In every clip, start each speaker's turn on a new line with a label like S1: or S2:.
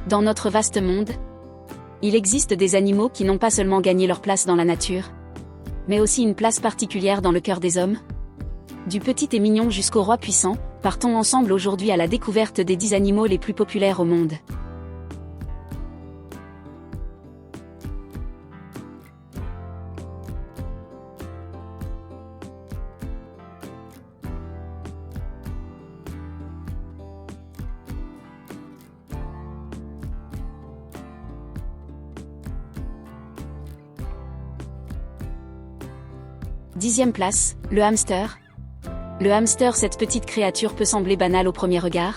S1: Dans notre vaste monde, il existe des animaux qui n'ont pas seulement gagné leur place dans la nature, mais aussi une place particulière dans le cœur des hommes. Du petit et mignon jusqu'au roi puissant, partons ensemble aujourd'hui à la découverte des 10 animaux les plus populaires au monde. Dixième place, le hamster. Le hamster, cette petite créature peut sembler banale au premier regard.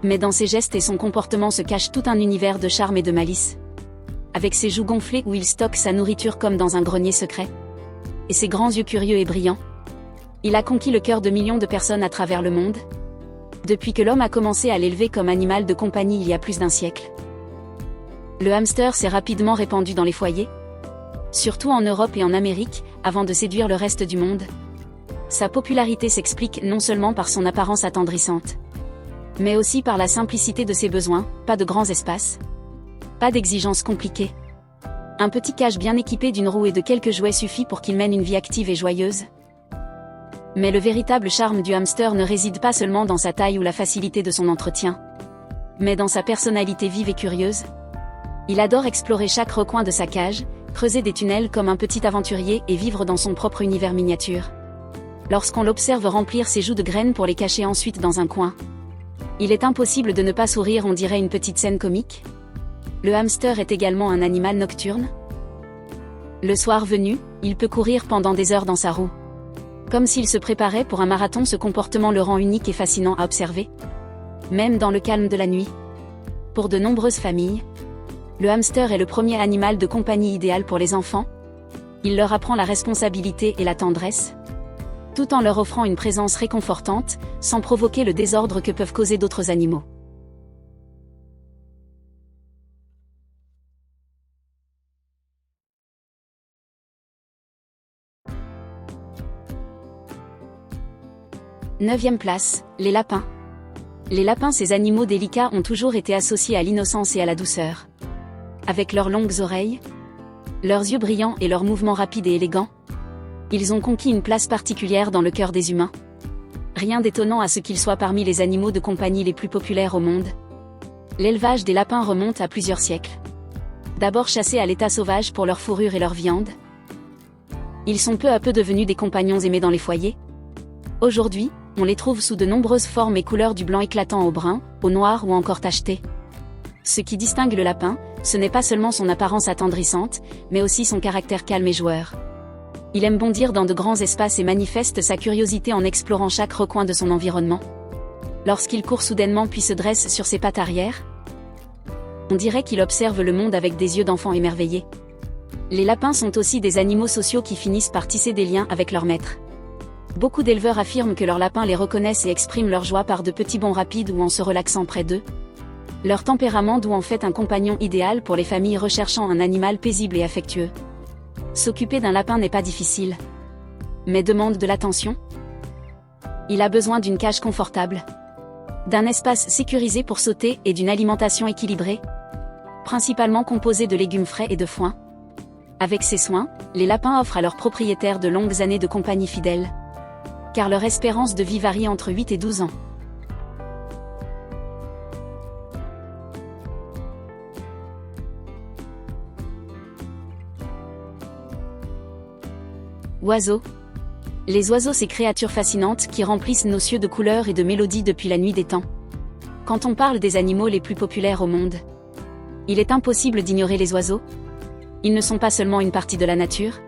S1: Mais dans ses gestes et son comportement se cache tout un univers de charme et de malice. Avec ses joues gonflées où il stocke sa nourriture comme dans un grenier secret. Et ses grands yeux curieux et brillants. Il a conquis le cœur de millions de personnes à travers le monde. Depuis que l'homme a commencé à l'élever comme animal de compagnie il y a plus d'un siècle. Le hamster s'est rapidement répandu dans les foyers. Surtout en Europe et en Amérique, avant de séduire le reste du monde. Sa popularité s'explique non seulement par son apparence attendrissante, mais aussi par la simplicité de ses besoins, pas de grands espaces, pas d'exigences compliquées. Un petit cage bien équipé d'une roue et de quelques jouets suffit pour qu'il mène une vie active et joyeuse. Mais le véritable charme du hamster ne réside pas seulement dans sa taille ou la facilité de son entretien, mais dans sa personnalité vive et curieuse. Il adore explorer chaque recoin de sa cage, creuser des tunnels comme un petit aventurier et vivre dans son propre univers miniature. Lorsqu'on l'observe remplir ses joues de graines pour les cacher ensuite dans un coin, il est impossible de ne pas sourire, on dirait une petite scène comique. Le hamster est également un animal nocturne. Le soir venu, il peut courir pendant des heures dans sa roue. Comme s'il se préparait pour un marathon, ce comportement le rend unique et fascinant à observer. Même dans le calme de la nuit. Pour de nombreuses familles, le hamster est le premier animal de compagnie idéal pour les enfants. Il leur apprend la responsabilité et la tendresse, tout en leur offrant une présence réconfortante, sans provoquer le désordre que peuvent causer d'autres animaux. Neuvième place, les lapins. Les lapins, ces animaux délicats, ont toujours été associés à l'innocence et à la douceur. Avec leurs longues oreilles, leurs yeux brillants et leurs mouvements rapides et élégants, ils ont conquis une place particulière dans le cœur des humains. Rien d'étonnant à ce qu'ils soient parmi les animaux de compagnie les plus populaires au monde. L'élevage des lapins remonte à plusieurs siècles. D'abord chassés à l'état sauvage pour leur fourrure et leur viande, ils sont peu à peu devenus des compagnons aimés dans les foyers. Aujourd'hui, on les trouve sous de nombreuses formes et couleurs, du blanc éclatant au brun, au noir ou encore tacheté. Ce qui distingue le lapin, ce n'est pas seulement son apparence attendrissante, mais aussi son caractère calme et joueur. Il aime bondir dans de grands espaces et manifeste sa curiosité en explorant chaque recoin de son environnement. Lorsqu'il court soudainement puis se dresse sur ses pattes arrière, on dirait qu'il observe le monde avec des yeux d'enfant émerveillé. Les lapins sont aussi des animaux sociaux qui finissent par tisser des liens avec leurs maîtres. Beaucoup d'éleveurs affirment que leurs lapins les reconnaissent et expriment leur joie par de petits bonds rapides ou en se relaxant près d'eux. Leur tempérament d'où en fait un compagnon idéal pour les familles recherchant un animal paisible et affectueux. S'occuper d'un lapin n'est pas difficile, mais demande de l'attention. Il a besoin d'une cage confortable, d'un espace sécurisé pour sauter et d'une alimentation équilibrée, principalement composée de légumes frais et de foin. Avec ces soins, les lapins offrent à leurs propriétaires de longues années de compagnie fidèle, car leur espérance de vie varie entre 8 et 12 ans. Oiseaux. Les oiseaux, ces créatures fascinantes qui remplissent nos cieux de couleurs et de mélodies depuis la nuit des temps. Quand on parle des animaux les plus populaires au monde, il est impossible d'ignorer les oiseaux. Ils ne sont pas seulement une partie de la nature,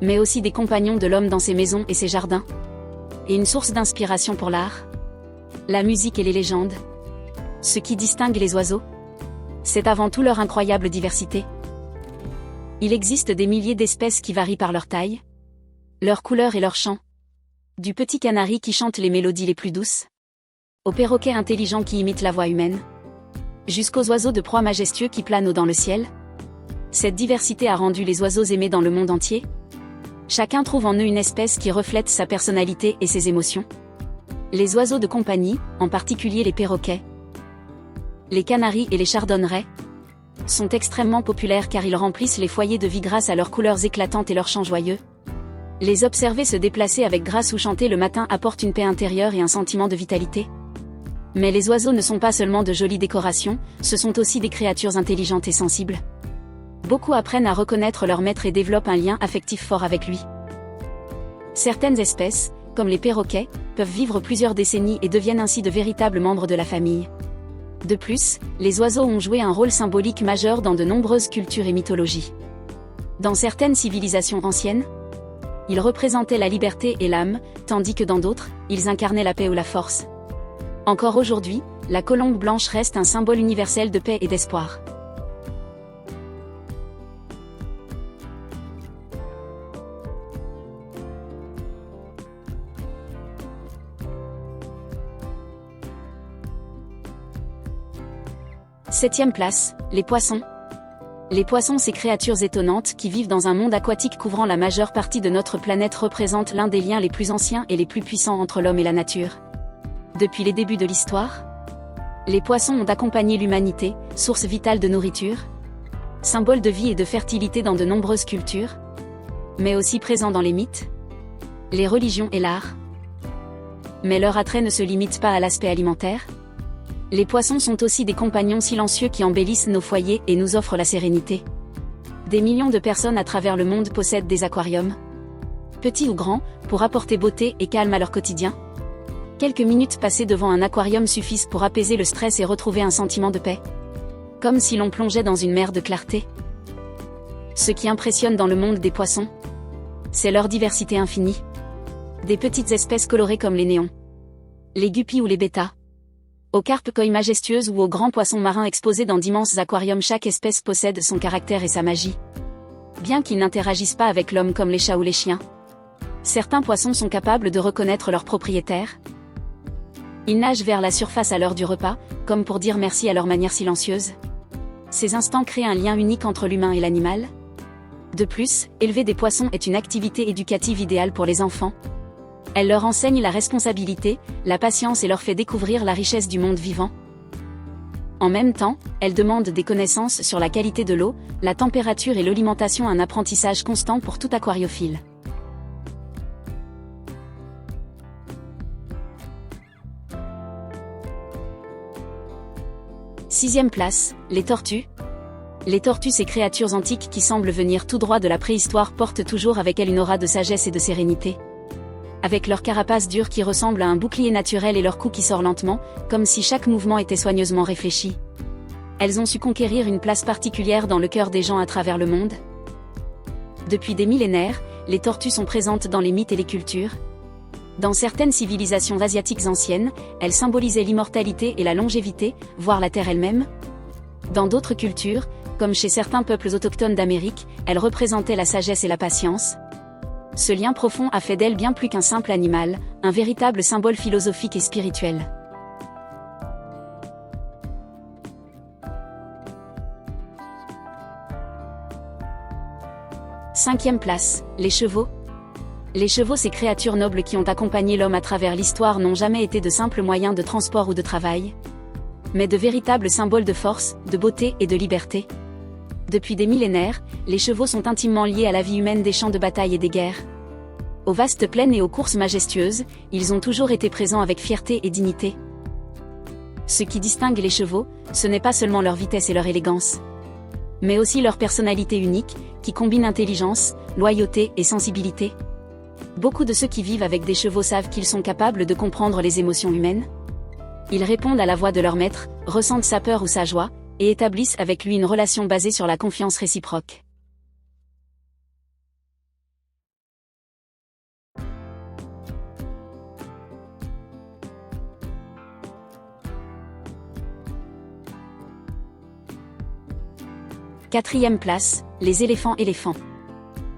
S1: mais aussi des compagnons de l'homme dans ses maisons et ses jardins, et une source d'inspiration pour l'art, la musique et les légendes. Ce qui distingue les oiseaux, c'est avant tout leur incroyable diversité. Il existe des milliers d'espèces qui varient par leur taille, leur couleur et leur chant. Du petit canari qui chante les mélodies les plus douces, aux perroquets intelligents qui imitent la voix humaine, jusqu'aux oiseaux de proie majestueux qui planent dans le ciel. Cette diversité a rendu les oiseaux aimés dans le monde entier. Chacun trouve en eux une espèce qui reflète sa personnalité et ses émotions. Les oiseaux de compagnie, en particulier les perroquets, Les canaris et les chardonnerets sont extrêmement populaires car ils remplissent les foyers de vie grâce à leurs couleurs éclatantes et leurs chants joyeux. Les observer se déplacer avec grâce ou chanter le matin apporte une paix intérieure et un sentiment de vitalité. Mais les oiseaux ne sont pas seulement de jolies décorations, ce sont aussi des créatures intelligentes et sensibles. Beaucoup apprennent à reconnaître leur maître et développent un lien affectif fort avec lui. Certaines espèces, comme les perroquets, peuvent vivre plusieurs décennies et deviennent ainsi de véritables membres de la famille. De plus, les oiseaux ont joué un rôle symbolique majeur dans de nombreuses cultures et mythologies. Dans certaines civilisations anciennes, ils représentaient la liberté et l'âme, tandis que dans d'autres, ils incarnaient la paix ou la force. Encore aujourd'hui, la colombe blanche reste un symbole universel de paix et d'espoir. Septième place, les poissons. Les poissons, ces créatures étonnantes qui vivent dans un monde aquatique couvrant la majeure partie de notre planète, représentent l'un des liens les plus anciens et les plus puissants entre l'homme et la nature. Depuis les débuts de l'histoire, les poissons ont accompagné l'humanité, source vitale de nourriture, symbole de vie et de fertilité dans de nombreuses cultures, mais aussi présents dans les mythes, les religions et l'art. Mais leur attrait ne se limite pas à l'aspect alimentaire. Les poissons sont aussi des compagnons silencieux qui embellissent nos foyers et nous offrent la sérénité. Des millions de personnes à travers le monde possèdent des aquariums, petits ou grands, pour apporter beauté et calme à leur quotidien. Quelques minutes passées devant un aquarium suffisent pour apaiser le stress et retrouver un sentiment de paix. Comme si l'on plongeait dans une mer de clarté. Ce qui impressionne dans le monde des poissons, c'est leur diversité infinie. Des petites espèces colorées comme les néons, les guppies ou les bêtas, aux carpes koi majestueuses ou aux grands poissons marins exposés dans d'immenses aquariums, chaque espèce possède son caractère et sa magie. Bien qu'ils n'interagissent pas avec l'homme comme les chats ou les chiens, certains poissons sont capables de reconnaître leurs propriétaires. Ils nagent vers la surface à l'heure du repas, comme pour dire merci à leur manière silencieuse. Ces instants créent un lien unique entre l'humain et l'animal. De plus, élever des poissons est une activité éducative idéale pour les enfants. Elle leur enseigne la responsabilité, la patience et leur fait découvrir la richesse du monde vivant. En même temps, elle demande des connaissances sur la qualité de l'eau, la température et l'alimentation, un apprentissage constant pour tout aquariophile. Sixième place, les tortues. Les tortues, ces créatures antiques qui semblent venir tout droit de la préhistoire, portent toujours avec elles une aura de sagesse et de sérénité. Avec leur carapace dure qui ressemble à un bouclier naturel et leur cou qui sort lentement, comme si chaque mouvement était soigneusement réfléchi. Elles ont su conquérir une place particulière dans le cœur des gens à travers le monde. Depuis des millénaires, les tortues sont présentes dans les mythes et les cultures. Dans certaines civilisations asiatiques anciennes, elles symbolisaient l'immortalité et la longévité, voire la terre elle-même. Dans d'autres cultures, comme chez certains peuples autochtones d'Amérique, elles représentaient la sagesse et la patience. Ce lien profond a fait d'elle bien plus qu'un simple animal, un véritable symbole philosophique et spirituel. Cinquième place, les chevaux. Les chevaux, ces créatures nobles qui ont accompagné l'homme à travers l'histoire, n'ont jamais été de simples moyens de transport ou de travail, mais de véritables symboles de force, de beauté et de liberté. Depuis des millénaires, les chevaux sont intimement liés à la vie humaine des champs de bataille et des guerres. Aux vastes plaines et aux courses majestueuses, ils ont toujours été présents avec fierté et dignité. Ce qui distingue les chevaux, ce n'est pas seulement leur vitesse et leur élégance, mais aussi leur personnalité unique, qui combine intelligence, loyauté et sensibilité. Beaucoup de ceux qui vivent avec des chevaux savent qu'ils sont capables de comprendre les émotions humaines. Ils répondent à la voix de leur maître, ressentent sa peur ou sa joie, et établissent avec lui une relation basée sur la confiance réciproque. Quatrième place, les éléphants.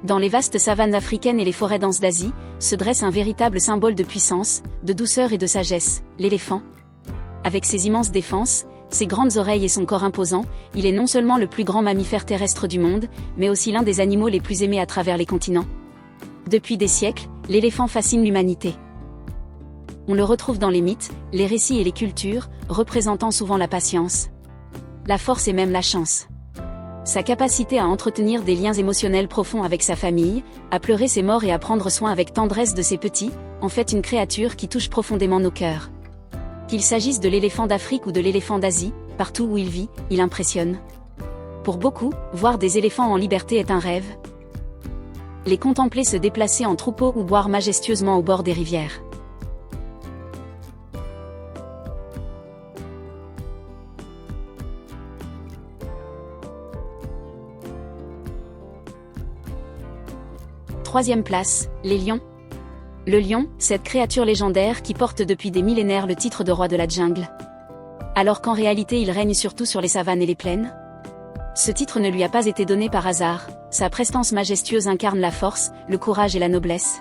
S1: Dans les vastes savanes africaines et les forêts denses d'Asie, se dresse un véritable symbole de puissance, de douceur et de sagesse, l'éléphant. Avec ses immenses défenses, ses grandes oreilles et son corps imposant, il est non seulement le plus grand mammifère terrestre du monde, mais aussi l'un des animaux les plus aimés à travers les continents. Depuis des siècles, l'éléphant fascine l'humanité. On le retrouve dans les mythes, les récits et les cultures, représentant souvent la patience, la force et même la chance. Sa capacité à entretenir des liens émotionnels profonds avec sa famille, à pleurer ses morts et à prendre soin avec tendresse de ses petits, en fait une créature qui touche profondément nos cœurs. Qu'il s'agisse de l'éléphant d'Afrique ou de l'éléphant d'Asie, partout où il vit, il impressionne. Pour beaucoup, voir des éléphants en liberté est un rêve. Les contempler se déplacer en troupeau ou boire majestueusement au bord des rivières. Troisième place, les lions. Le lion, cette créature légendaire qui porte depuis des millénaires le titre de roi de la jungle. Alors qu'en réalité il règne surtout sur les savanes et les plaines. Ce titre ne lui a pas été donné par hasard, sa prestance majestueuse incarne la force, le courage et la noblesse.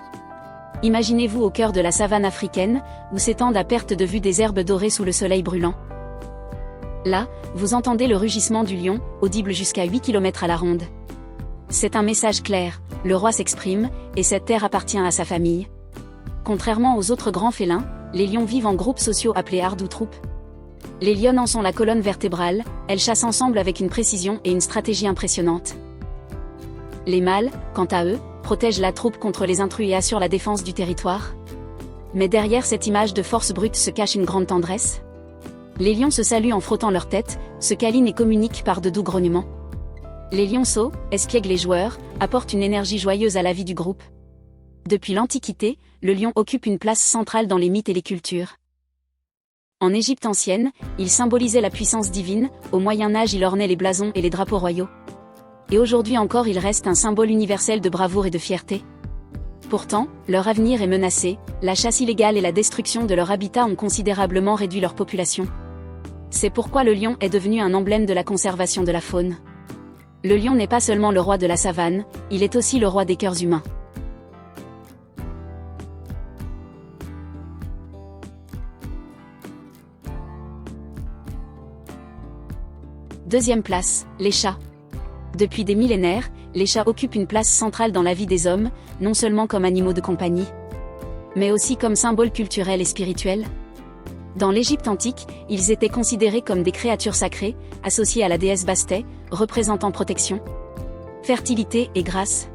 S1: Imaginez-vous au cœur de la savane africaine, où s'étendent à perte de vue des herbes dorées sous le soleil brûlant. Là, vous entendez le rugissement du lion, audible jusqu'à 8 km à la ronde. C'est un message clair, le roi s'exprime, et cette terre appartient à sa famille. Contrairement aux autres grands félins, les lions vivent en groupes sociaux appelés hardes ou troupes. Les lionnes en sont la colonne vertébrale, elles chassent ensemble avec une précision et une stratégie impressionnantes. Les mâles, quant à eux, protègent la troupe contre les intrus et assurent la défense du territoire. Mais derrière cette image de force brute se cache une grande tendresse. Les lions se saluent en frottant leur tête, se câlinent et communiquent par de doux grognements. Les lionceaux, espièglent les joueurs, apportent une énergie joyeuse à la vie du groupe. Depuis l'Antiquité, le lion occupe une place centrale dans les mythes et les cultures. En Égypte ancienne, il symbolisait la puissance divine, au Moyen-Âge il ornait les blasons et les drapeaux royaux. Et aujourd'hui encore il reste un symbole universel de bravoure et de fierté. Pourtant, leur avenir est menacé, la chasse illégale et la destruction de leur habitat ont considérablement réduit leur population. C'est pourquoi le lion est devenu un emblème de la conservation de la faune. Le lion n'est pas seulement le roi de la savane, il est aussi le roi des cœurs humains. Deuxième place, les chats. Depuis des millénaires, les chats occupent une place centrale dans la vie des hommes, non seulement comme animaux de compagnie, mais aussi comme symbole culturel et spirituel. Dans l'Égypte antique, ils étaient considérés comme des créatures sacrées, associées à la déesse Bastet, représentant protection, fertilité et grâce.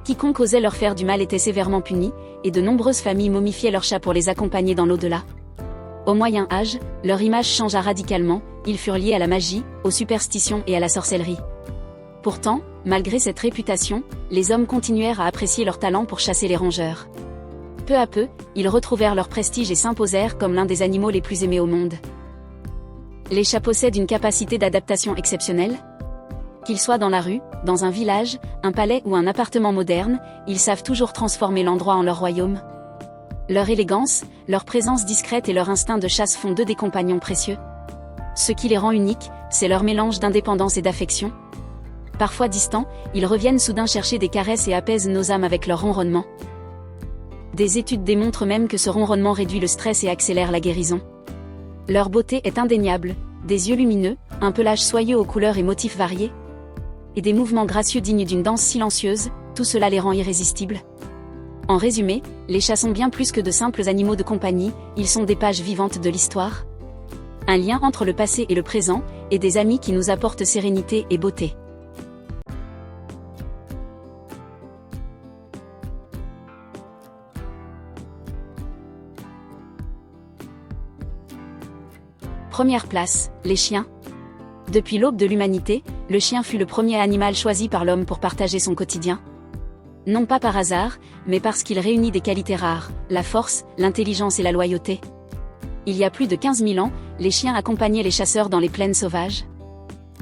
S1: Quiconque osait leur faire du mal était sévèrement puni, et de nombreuses familles momifiaient leurs chats pour les accompagner dans l'au-delà. Au Moyen Âge, leur image changea radicalement, ils furent liés à la magie, aux superstitions et à la sorcellerie. Pourtant, malgré cette réputation, les hommes continuèrent à apprécier leur talent pour chasser les rongeurs. Peu à peu, ils retrouvèrent leur prestige et s'imposèrent comme l'un des animaux les plus aimés au monde. Les chats possèdent une capacité d'adaptation exceptionnelle. Qu'ils soient dans la rue, dans un village, un palais ou un appartement moderne, ils savent toujours transformer l'endroit en leur royaume. Leur élégance, leur présence discrète et leur instinct de chasse font d'eux des compagnons précieux. Ce qui les rend uniques, c'est leur mélange d'indépendance et d'affection. Parfois distants, ils reviennent soudain chercher des caresses et apaisent nos âmes avec leur ronronnement. Des études démontrent même que ce ronronnement réduit le stress et accélère la guérison. Leur beauté est indéniable, des yeux lumineux, un pelage soyeux aux couleurs et motifs variés, et des mouvements gracieux dignes d'une danse silencieuse, tout cela les rend irrésistibles. En résumé, les chats sont bien plus que de simples animaux de compagnie, ils sont des pages vivantes de l'histoire. Un lien entre le passé et le présent, et des amis qui nous apportent sérénité et beauté. Première place, les chiens. Depuis l'aube de l'humanité, le chien fut le premier animal choisi par l'homme pour partager son quotidien. Non pas par hasard, mais parce qu'il réunit des qualités rares, la force, l'intelligence et la loyauté. Il y a plus de 15 000 ans, les chiens accompagnaient les chasseurs dans les plaines sauvages,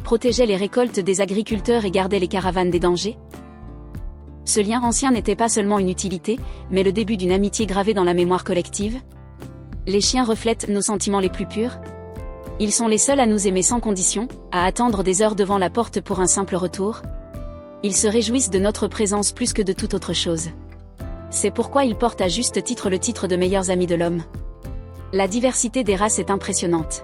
S1: protégeaient les récoltes des agriculteurs et gardaient les caravanes des dangers. Ce lien ancien n'était pas seulement une utilité, mais le début d'une amitié gravée dans la mémoire collective. Les chiens reflètent nos sentiments les plus purs. Ils sont les seuls à nous aimer sans condition, à attendre des heures devant la porte pour un simple retour. Ils se réjouissent de notre présence plus que de toute autre chose. C'est pourquoi ils portent à juste titre le titre de meilleurs amis de l'homme. La diversité des races est impressionnante.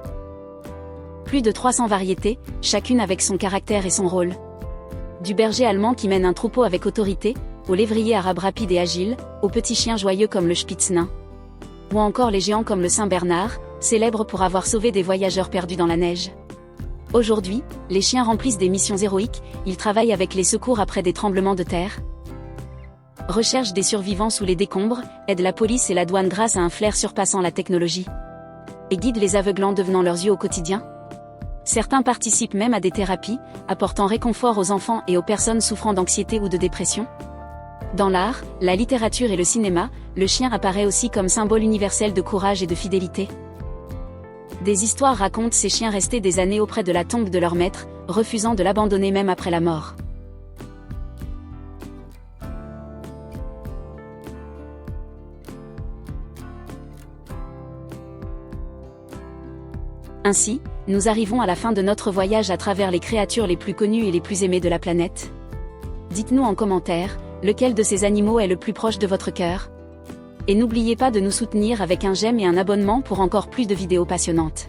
S1: Plus de 300 variétés, chacune avec son caractère et son rôle. Du berger allemand qui mène un troupeau avec autorité, au lévrier arabe rapide et agile, aux petits chiens joyeux comme le Spitz nain. Ou encore les géants comme le Saint-Bernard, célèbres pour avoir sauvé des voyageurs perdus dans la neige. Aujourd'hui, les chiens remplissent des missions héroïques, ils travaillent avec les secours après des tremblements de terre, recherchent des survivants sous les décombres, aident la police et la douane grâce à un flair surpassant la technologie, et guident les aveuglants devenant leurs yeux au quotidien. Certains participent même à des thérapies, apportant réconfort aux enfants et aux personnes souffrant d'anxiété ou de dépression. Dans l'art, la littérature et le cinéma, le chien apparaît aussi comme symbole universel de courage et de fidélité. Des histoires racontent ces chiens restés des années auprès de la tombe de leur maître, refusant de l'abandonner même après la mort. Ainsi, nous arrivons à la fin de notre voyage à travers les créatures les plus connues et les plus aimées de la planète. Dites-nous en commentaire, lequel de ces animaux est le plus proche de votre cœur? Et n'oubliez pas de nous soutenir avec un j'aime et un abonnement pour encore plus de vidéos passionnantes.